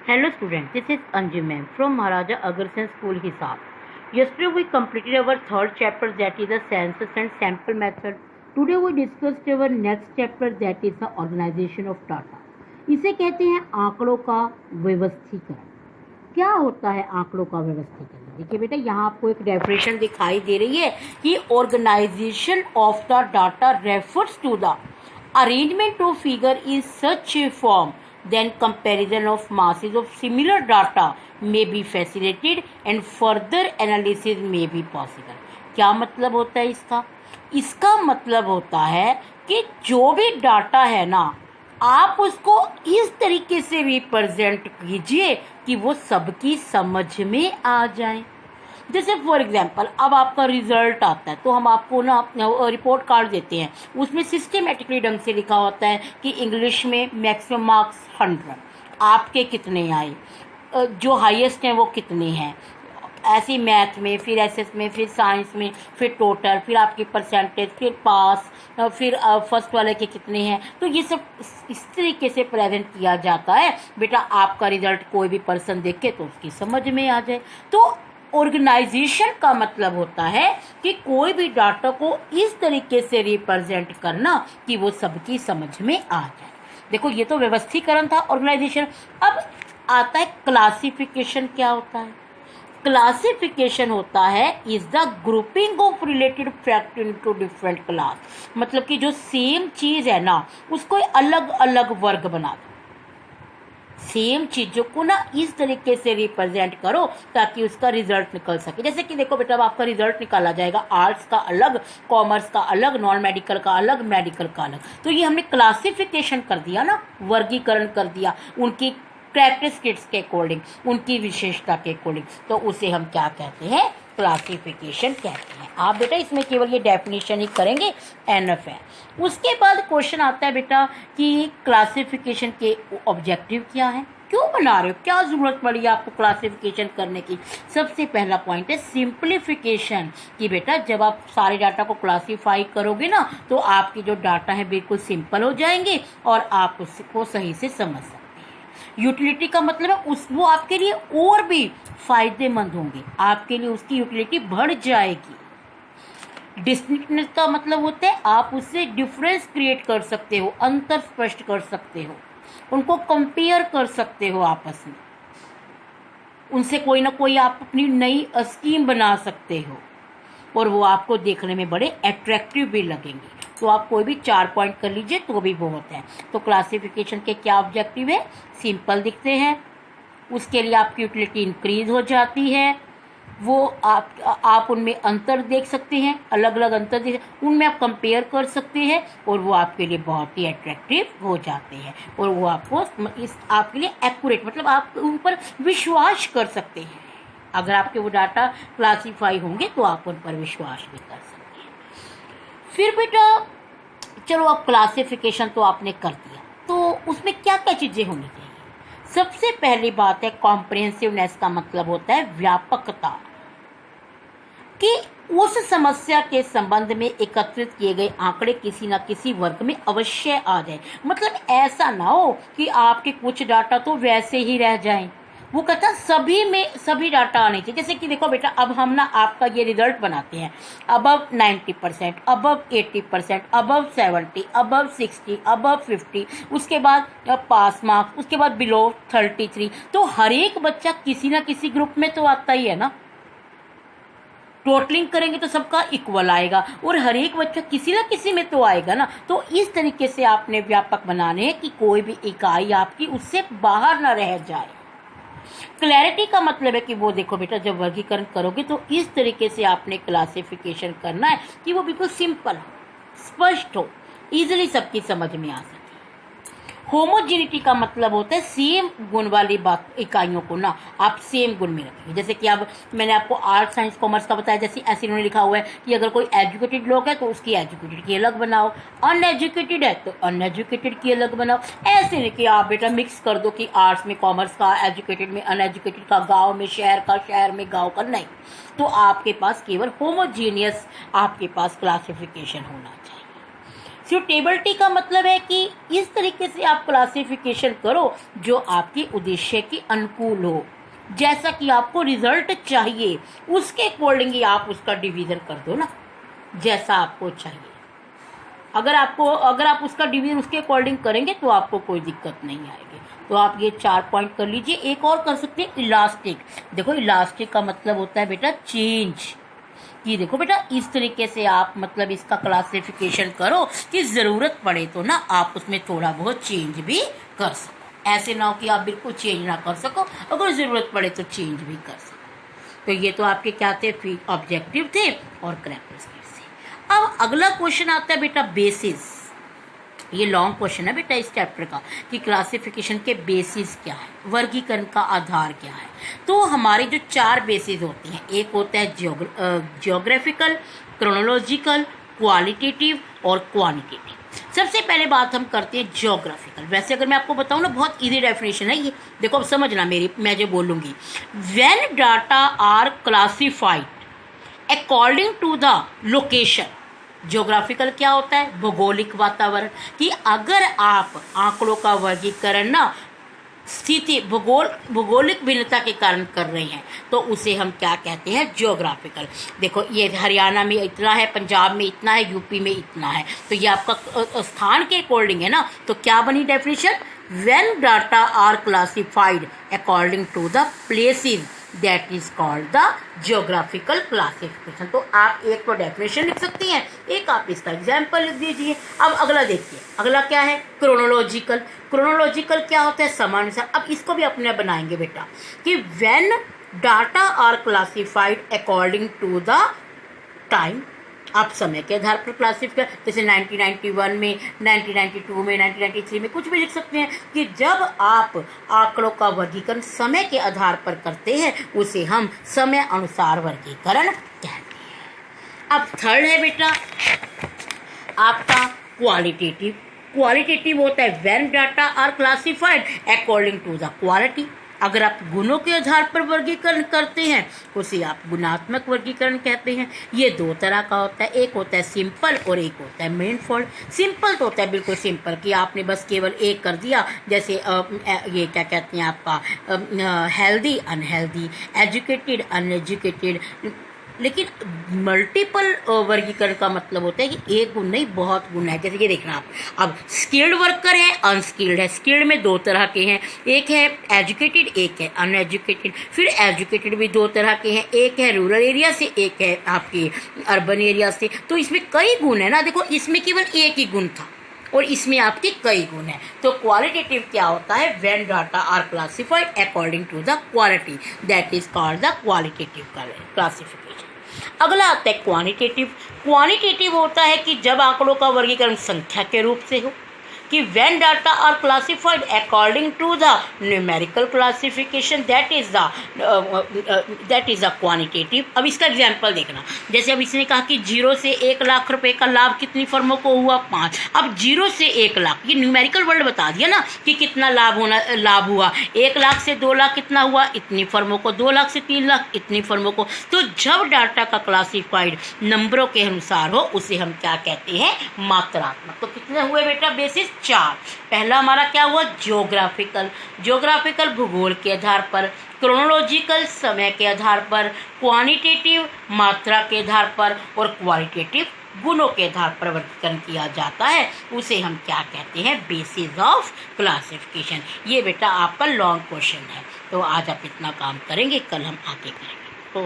Hello students, this is Anju ma'am from Maharaja Agarsen School Hisar. Yesterday we completed our third chapter, that is the census and sample method. Today we discussed our next chapter, that is the organization of data. इसे कहते हैं आंकड़ों का व्यवस्थीकरण। क्या होता है आंकड़ों का व्यवस्थीकरण? देखिए बेटा, यहाँ आपको एक डेफिनेशन दिखाई दे रही है कि organisation of the data refers to the arrangement of figure in such a form then comparison of masses of similar data may be facilitated and further analysis may be possible. क्या मतलब होता है इसका मतलब होता है कि जो भी डाटा है ना, आप उसको इस तरीके से रिप्रेजेंट कीजिए कि वो सबकी समझ में आ जाए। जैसे फॉर एग्जाम्पल, अब आपका रिजल्ट आता है तो हम आपको ना रिपोर्ट कार्ड देते हैं, उसमें सिस्टमेटिकली ढंग से लिखा होता है कि इंग्लिश में मैक्सिमम मार्क्स 100, आपके कितने आए, जो हाईएस्ट हैं वो कितने हैं, ऐसी मैथ में, फिर एसएस में, फिर साइंस में, फिर टोटल, फिर आपकी परसेंटेज, फिर पास, फिर फर्स्ट वाले के कितने हैं। तो ये सब इस तरीके से प्रेजेंट किया जाता है बेटा, आपका रिजल्ट कोई भी पर्सन देख के तो उसकी समझ में आ जाए। तो ऑर्गेनाइजेशन का मतलब होता है कि कोई भी डाटा को इस तरीके से रिप्रेजेंट करना कि वो सबकी समझ में आ जाए। देखो, ये तो व्यवस्थीकरण था, ऑर्गेनाइजेशन। अब आता है क्लासिफिकेशन। क्या होता है क्लासिफिकेशन? होता है is the grouping of related fact into different class. मतलब कि जो सेम चीज है ना, उसको अलग अलग वर्ग बना दो। सेम चीजों को ना इस तरीके से रिप्रेजेंट करो ताकि उसका रिजल्ट निकल सके। जैसे कि देखो बेटा, अब आपका रिजल्ट निकाला जाएगा, आर्ट्स का अलग, कॉमर्स का अलग, नॉन मेडिकल का अलग, मेडिकल का अलग। तो ये हमने क्लासिफिकेशन कर दिया ना, वर्गीकरण कर दिया उनकी कैरेक्टरिस्टिक्स के अकॉर्डिंग, उनकी विशेषता के अकॉर्डिंग। तो उसे हम क्या कहते हैं? क्लासिफिकेशन कहते हैं। आप बेटा इसमें केवल ये डेफिनेशन ही करेंगे, एनफ है। उसके बाद क्वेश्चन आता है बेटा कि क्लासिफिकेशन के ऑब्जेक्टिव क्या है, क्यों बना रहे हो, क्या जरूरत पड़ी आपको क्लासिफिकेशन करने की। सबसे पहला पॉइंट है सिंप्लीफिकेशन, कि बेटा जब आप सारे डाटा को क्लासीफाई करोगे ना, तो आपके जो डाटा है बिल्कुल सिंपल हो जाएंगे और आप उसको सही से समझ सकते हैं। यूटिलिटी का मतलब है वो आपके लिए और भी फायदेमंद होंगे, आपके लिए उसकी यूटिलिटी बढ़ जाएगी। डिस्टिंक्टनेस का मतलब होता है आप उससे डिफरेंस क्रिएट कर सकते हो, अंतर स्पष्ट कर सकते हो, उनको कंपेयर कर सकते हो आपस में, उनसे कोई ना कोई आप अपनी नई स्कीम बना सकते हो और वो आपको देखने में बड़े अट्रैक्टिव भी लगेंगे। तो आप कोई भी 4 पॉइंट कर लीजिए तो भी बहुत है। तो क्लासिफिकेशन के क्या ऑब्जेक्टिव है? सिंपल दिखते हैं, उसके लिए आपकी यूटिलिटी इंक्रीज हो जाती है, वो आप उनमें अंतर देख सकते हैं, अलग अलग अंतर देख, उनमें आप कंपेयर कर सकते हैं और वो आपके लिए बहुत ही अट्रैक्टिव हो जाते हैं और वो आपको आपके लिए एक्यूरेट, मतलब आप उन पर विश्वास कर सकते हैं। अगर आपके वो डाटा क्लासीफाई होंगे तो आप उन पर विश्वास भी कर सकते हैं। फिर बेटा चलो, अब क्लासिफिकेशन तो आपने कर दिया, तो उसमें क्या क्या चीज़ें होनी चाहिए? सबसे पहली बात है कॉम्प्रिहेंसिवनेस का मतलब होता है व्यापकता, कि उस समस्या के संबंध में एकत्रित किए गए आंकड़े किसी न किसी वर्ग में अवश्य आ जाए। मतलब ऐसा ना हो कि आपके कुछ डाटा तो वैसे ही रह जाएं, वो कहता है सभी में सभी डाटा आने चाहिए। जैसे कि देखो बेटा, अब हम ना आपका ये रिजल्ट बनाते हैं, above 90%, above 80%, above 70, above 60, above 50, उसके बाद पास मार्क्स, उसके बाद बिलो 33। तो हर एक बच्चा किसी ना किसी ग्रुप में तो आता ही है ना, टोटलिंग करेंगे तो सबका इक्वल आएगा और हर एक बच्चा किसी ना किसी में तो आएगा ना। तो इस तरीके से आपने व्यापक बनाने हैं कि कोई भी इकाई आपकी उससे बाहर ना रह जाए। क्लैरिटी का मतलब है कि वो देखो बेटा, जब वर्गीकरण करोगे तो इस तरीके से आपने क्लासिफिकेशन करना है कि वो बिल्कुल सिंपल हो, स्पष्ट हो, इजीली सबकी समझ में आ सके। होमोजेनिटी का मतलब होता है सेम गुण वाली बात इकाइयों को ना आप सेम गुण में रखेंगे। जैसे कि अब मैंने आपको आर्ट, साइंस, कॉमर्स का बताया, जैसे ऐसे इन्होंने लिखा हुआ है कि अगर कोई एजुकेटेड लोग है तो उसकी एजुकेटेड की अलग बनाओ, अनएजुकेटेड है तो अनएजुकेटेड की अलग बनाओ। ऐसे नहीं कि आप बेटा मिक्स कर दो कि आर्ट्स में कॉमर्स का, एजुकेटेड में अनएजुकेटेड का, गाँव में शहर का, शहर में गाँव का, नहीं। तो आपके पास केवल होमोजीनियस आपके पास क्लासिफिकेशन होना चाहिए। सूटेबिलिटी का मतलब है कि इस तरीके से आप क्लासिफिकेशन करो जो आपकी उद्देश्य के अनुकूल हो, जैसा कि आपको रिजल्ट चाहिए उसके अकॉर्डिंग ही आप उसका डिवीज़न कर दो ना, जैसा आपको चाहिए। अगर आप उसका डिवीज़न उसके अकॉर्डिंग करेंगे तो आपको कोई दिक्कत नहीं आएगी। तो आप ये 4 पॉइंट कर लीजिए। एक और कर सकते हैं, इलास्टिक। देखो इलास्टिक का मतलब होता है बेटा चेंज, कि देखो बेटा इस तरीके से आप मतलब इसका क्लासिफिकेशन करो कि ज़रूरत पड़े तो ना आप उसमें थोड़ा बहुत चेंज भी कर सको। ऐसे ना हो कि आप बिल्कुल चेंज ना कर सको, अगर ज़रूरत पड़े तो चेंज भी कर सको। तो ये तो आपके क्या थे, ऑब्जेक्टिव थे और कैरेक्टरिस्टिक्स थे। अब अगला क्वेश्चन आता है बेटा बेसिस। ये लॉन्ग क्वेश्चन है बेटा इस चैप्टर का कि क्लासिफिकेशन के बेसिस क्या है, वर्गीकरण का आधार क्या है। तो हमारे जो 4 बेसिस होते हैं, एक होता है जियोग्राफिकल, क्रोनोलॉजिकल, क्वालिटेटिव और क्वांटिटेटिव। सबसे पहले बात हम करते हैं जियोग्राफिकल। वैसे अगर मैं आपको बताऊं ना, बहुत इजी डेफिनेशन है ये, देखो अब समझना मेरी, मैं जो बोलूँगी। When data are classified according to the location. Geographical क्या होता है, भौगोलिक वातावरण, कि अगर आप आंकड़ों का वर्गीकरण ना स्थिति भौगोलिक भिन्नता के कारण कर रहे हैं तो उसे हम क्या कहते हैं, ज्योग्राफिकल। देखो ये हरियाणा में इतना है, पंजाब में इतना है, यूपी में इतना है, तो ये आपका स्थान के अकॉर्डिंग है ना। तो क्या बनी definition, when data are classified according to the places that is called the geographical classification. तो आप एक तो डेफिनेशन लिख सकती हैं, एक आप इसका एग्जाम्पल लिख दीजिए। अब अगला देखिए, अगला क्या है, क्रोनोलॉजिकल। क्रोनोलॉजिकल क्या होता है, समानुसार। अब इसको भी अपने बनाएंगे बेटा कि when data are classified according to the time, आप समय के आधार पर क्लासिफाई, जैसे 1991 में, 1992 में, 1993 में, कुछ भी लिख सकते हैं कि जब आप आंकड़ों का वर्गीकरण समय के आधार पर करते हैं उसे हम समय अनुसार वर्गीकरण कहते हैं। अब थर्ड है बेटा आपका क्वालिटेटिव। क्वालिटेटिव होता है when data are classified according to the quality. अगर आप गुणों के आधार पर वर्गीकरण करते हैं उसे आप गुणात्मक वर्गीकरण कहते हैं। ये 2 तरह का होता है, एक होता है सिंपल और एक होता है मेनफोल्ड। सिंपल तो होता है बिल्कुल सिंपल कि आपने बस केवल एक कर दिया, जैसे ये क्या कहते हैं आपका हेल्दी अनहेल्दी, एजुकेटेड अनएजुकेटेड। लेकिन मल्टीपल वर्गीकरण का मतलब होता है कि एक गुण नहीं, बहुत गुण है। जैसे ये देखना आप, अब स्किल्ड वर्कर है, अनस्किल्ड है। स्किल्ड में 2 तरह के हैं, एक है एजुकेटेड, एक है अनएजुकेटेड। फिर एजुकेटेड भी 2 तरह के हैं, एक है रूरल एरिया से, एक है आपके अर्बन एरिया से। तो इसमें कई गुण है ना, देखो इसमें केवल एक ही गुण था और इसमें आपके कई गुण हैं। तो क्वालिटेटिव क्या होता है, when data are classified according to the quality that is called the qualitative classification. अगला आता है क्वांटिटेटिव। क्वांटिटेटिव होता है कि जब आंकड़ों का वर्गीकरण संख्या के रूप से हो, कि when data are classified according to the numerical classification that is the quantitative. अब इसका एग्जांपल देखना, जैसे अब इसने कहा कि 0 से 1 लाख रुपए का लाभ कितनी फर्मों को हुआ, 5। अब 0 से 1 लाख, ये न्यूमेरिकल वर्ड बता दिया ना कि कितना लाभ हुआ। 1 लाख से 2 लाख कितना हुआ, इतनी फर्मों को। 2 लाख से 3 लाख, इतनी फर्मों को। तो जब डाटा का क्लासिफाइड नंबरों के अनुसार हो उसे हम क्या कहते हैं, मात्रात्मक। तो कितने हुए बेटा बेसिस, 4। पहला हमारा क्या हुआ, ज्योग्राफिकल। ज्योग्राफिकल भूगोल के आधार पर, क्रोनोलॉजिकल समय के आधार पर, क्वांटिटेटिव मात्रा के आधार पर और क्वालिटेटिव गुणों के आधार पर वर्गीकरण किया जाता है। उसे हम क्या कहते हैं, बेसिस ऑफ क्लासिफिकेशन। ये बेटा आपका लॉन्ग क्वेश्चन है। तो आज आप इतना काम करेंगे, कल हम आगे करेंगे।